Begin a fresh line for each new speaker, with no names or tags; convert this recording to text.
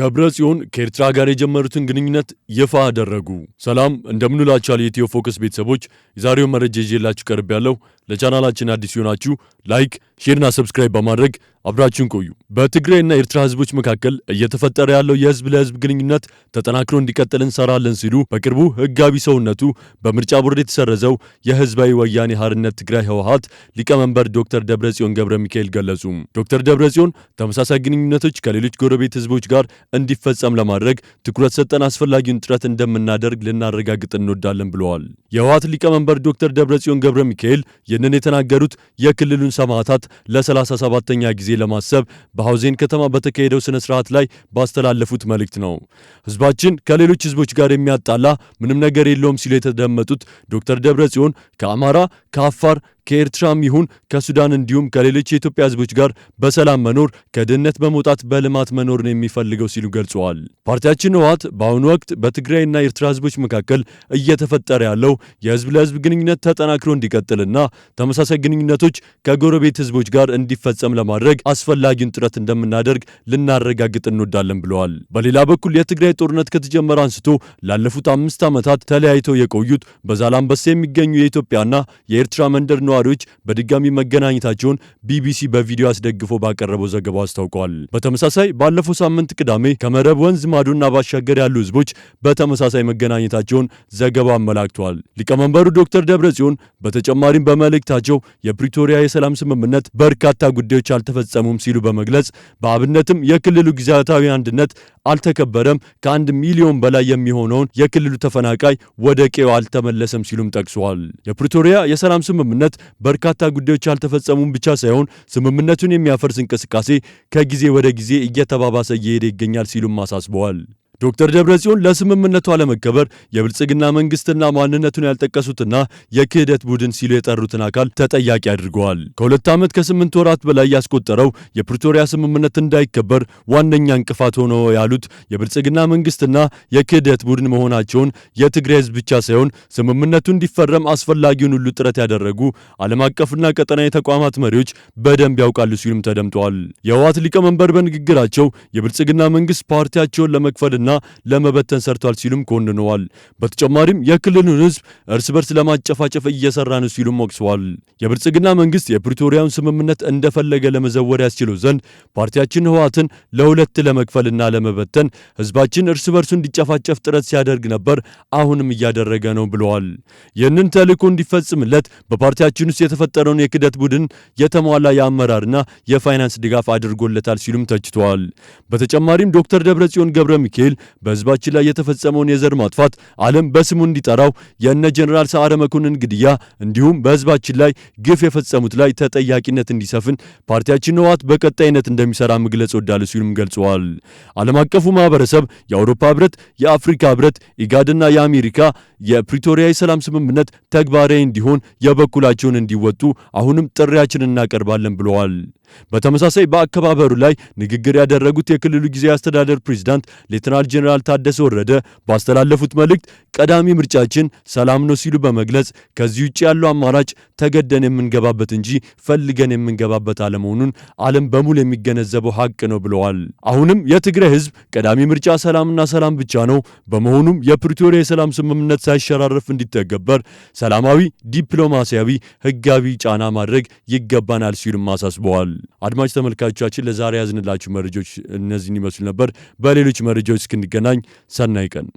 ደብረጽዮን ከኤርትራ ጋር የጀመሩትን ግንኙነት ይፋ አደረጉ። ሰላም እንደምንላችኋል የኢትዮ ፎከስ ቤተሰቦች፣ የዛሬው መረጃ ይዤላችሁ ቀርቤያለሁ። ለቻናላችን አዲስ ይሆናችሁ ላይክ፣ ሼርና ሰብስክራይብ በማድረግ አብራችሁን ቆዩ። በትግራይና ኤርትራ ህዝቦች መካከል እየተፈጠረ ያለው የህዝብ ለህዝብ ግንኙነት ተጠናክሮ እንዲቀጥል እንሰራለን ሲሉ በቅርቡ ህጋዊ ሰውነቱ በምርጫ ቦርድ የተሰረዘው የህዝባዊ ወያኔ ሓርነት ትግራይ ህወሓት ሊቀመንበር ዶክተር ደብረጽዮን ገብረ ሚካኤል ገለጹ። ዶክተር ደብረጽዮን ተመሳሳይ ግንኙነቶች ከሌሎች ጎረቤት ህዝቦች ጋር እንዲፈጸም ለማድረግ ትኩረት ሰጠን አስፈላጊውን ጥረት እንደምናደርግ ልናረጋግጥ እንወዳለን ብለዋል። የህወሓት ሊቀመንበር ዶክተር ደብረጽዮን ገብረ ሚካኤል ይህንን የተናገሩት የክልሉን ሰማዕታት ለ37ኛ ጊዜ ለማሰብ በሐውዜን ከተማ በተካሄደው ስነ ስርዓት ላይ ባስተላለፉት መልእክት ነው። ህዝባችን ከሌሎች ህዝቦች ጋር የሚያጣላ ምንም ነገር የለውም ሲሉ የተደመጡት ዶክተር ደብረጽዮን ከአማራ፣ ከአፋር፣ ከኤርትራም ይሁን ከሱዳን እንዲሁም ከሌሎች የኢትዮጵያ ህዝቦች ጋር በሰላም መኖር ከድህነት በመውጣት በልማት መኖርን የሚፈልገው ሲሉ ገልጸዋል። ፓርቲያችን ህወሓት በአሁኑ ወቅት በትግራይና ኤርትራ ህዝቦች መካከል እየተፈጠረ ያለው የህዝብ ለህዝብ ግንኙነት ተጠናክሮ እንዲቀጥልና ተመሳሳይ ግንኙነቶች ከጎረቤት ህዝቦች ጋር እንዲፈጸም ለማድረግ አስፈላጊውን ጥረት እንደምናደርግ ልናረጋግጥ እንወዳለን ብለዋል። በሌላ በኩል የትግራይ ጦርነት ከተጀመረ አንስቶ ላለፉት 5 ዓመታት ተለያይተው የቆዩት በዛላምበሳ የሚገኙ የኢትዮጵያና የኤርትራ መንደር ነዋሪዎች በድጋሚ መገናኘታቸውን ቢቢሲ በቪዲዮ አስደግፎ ባቀረበው ዘገባው አስታውቋል። በተመሳሳይ ባለፈው ሳምንት ቅዳሜ ከመረብ ወንዝ ማዶና ባሻገር ያሉ ህዝቦች በተመሳሳይ መገናኘታቸውን ዘገባው አመላክቷል። ሊቀመንበሩ ዶክተር ደብረጽዮን በተጨማሪም በመልእክታቸው የፕሪቶሪያ የሰላም ስምምነት በርካታ ጉዳዮች አልተፈጸሙም ሲሉ በመግለጽ በአብነትም የክልሉ ግዛታዊ አንድነት አልተከበረም፣ ከ1 ሚሊዮን በላይ የሚሆነውን የክልሉ ተፈናቃይ ወደ ቀዬው አልተመለሰም ሲሉም ጠቅሰዋል። የፕሪቶሪያ የሰላም ስምምነት በርካታ ጉዳዮች አልተፈጸሙም ብቻ ሳይሆን ስምምነቱን የሚያፈርስ እንቅስቃሴ ከጊዜ ወደ ጊዜ እየተባባሰ እየሄደ ይገኛል ሲሉም አሳስበዋል። ዶክተር ደብረጽዮን ለስምምነቱ አለመከበር የብልጽግና መንግስትና ማንነቱን ያልጠቀሱትና የክህደት ቡድን ሲሉ የጠሩትን አካል ተጠያቂ አድርገዋል። ከ2 ዓመት ከ8 ወራት በላይ ያስቆጠረው የፕሪቶሪያ ስምምነት እንዳይከበር ዋነኛ እንቅፋት ሆኖ ያሉት የብልጽግና መንግስትና የክህደት ቡድን መሆናቸውን የትግራይ ህዝብ ብቻ ሳይሆን ስምምነቱ እንዲፈረም አስፈላጊውን ሁሉ ጥረት ያደረጉ ዓለም አቀፍና ቀጠናዊ ተቋማት መሪዎች በደንብ ያውቃሉ ሲሉም ተደምጠዋል። የህወሓት ሊቀመንበር በንግግራቸው የብልጽግና መንግስት ፓርቲያቸውን ለመክፈልና ለመበተን ሰርቷል ሲሉም ኮንነዋል። በተጨማሪም የክልሉን ህዝብ እርስ በርስ ለማጨፋጨፍ እየሰራ ነው ሲሉም ወቅሰዋል። የብልጽግና መንግስት የፕሪቶሪያውን ስምምነት እንደፈለገ ለመዘወር ያስችለው ዘንድ ፓርቲያችን ህወሓትን ለሁለት ለመክፈልና ለመበተን ህዝባችን እርስ በርሱ እንዲጨፋጨፍ ጥረት ሲያደርግ ነበር፣ አሁንም እያደረገ ነው ብለዋል። ይህንን ተልዕኮ እንዲፈጽምለት በፓርቲያችን ውስጥ የተፈጠረውን የክህደት ቡድን የተሟላ የአመራርና የፋይናንስ ድጋፍ አድርጎለታል ሲሉም ተችተዋል። በተጨማሪም ዶክተር ደብረጽዮን ገብረ ሚካኤል በህዝባችን ላይ የተፈጸመውን የዘር ማጥፋት ዓለም በስሙ እንዲጠራው የእነ ጀነራል ሰዓረ መኮንን ግድያ እንዲሁም በህዝባችን ላይ ግፍ የፈጸሙት ላይ ተጠያቂነት እንዲሰፍን ፓርቲያችን ህወሓት በቀጣይነት እንደሚሰራ መግለጽ ወዳለ ሲሉም ገልጸዋል። ዓለም አቀፉ ማህበረሰብ፣ የአውሮፓ ህብረት፣ የአፍሪካ ህብረት፣ ኢጋድና የአሜሪካ የፕሪቶሪያ የሰላም ስምምነት ተግባራዊ እንዲሆን የበኩላቸውን እንዲወጡ አሁንም ጥሪያችንን እናቀርባለን ብለዋል። በተመሳሳይ በአከባበሩ ላይ ንግግር ያደረጉት የክልሉ ጊዜያዊ አስተዳደር ፕሬዝዳንት ሌተናል ጄኔራል ታደሰ ወረደ ባስተላለፉት መልእክት ቀዳሚ ምርጫችን ሰላም ነው ሲሉ በመግለጽ ከዚህ ውጭ ያለው አማራጭ ተገደን የምንገባበት እንጂ ፈልገን የምንገባበት አለመሆኑን ዓለም በሙሉ የሚገነዘበው ሀቅ ነው ብለዋል። አሁንም የትግራይ ህዝብ ቀዳሚ ምርጫ ሰላምና ሰላም ብቻ ነው። በመሆኑም የፕሪቶሪያ የሰላም ስምምነት ሳይሸራረፍ እንዲተገበር ሰላማዊ፣ ዲፕሎማሲያዊ፣ ህጋዊ ጫና ማድረግ ይገባናል ሲሉም አሳስበዋል። አድማጭ ተመልካቾቻችን ለዛሬ ያዝንላችሁ መረጃዎች እነዚህን ይመስሉ ነበር። በሌሎች መረጃዎች እስክንገናኝ ሰናይ ቀን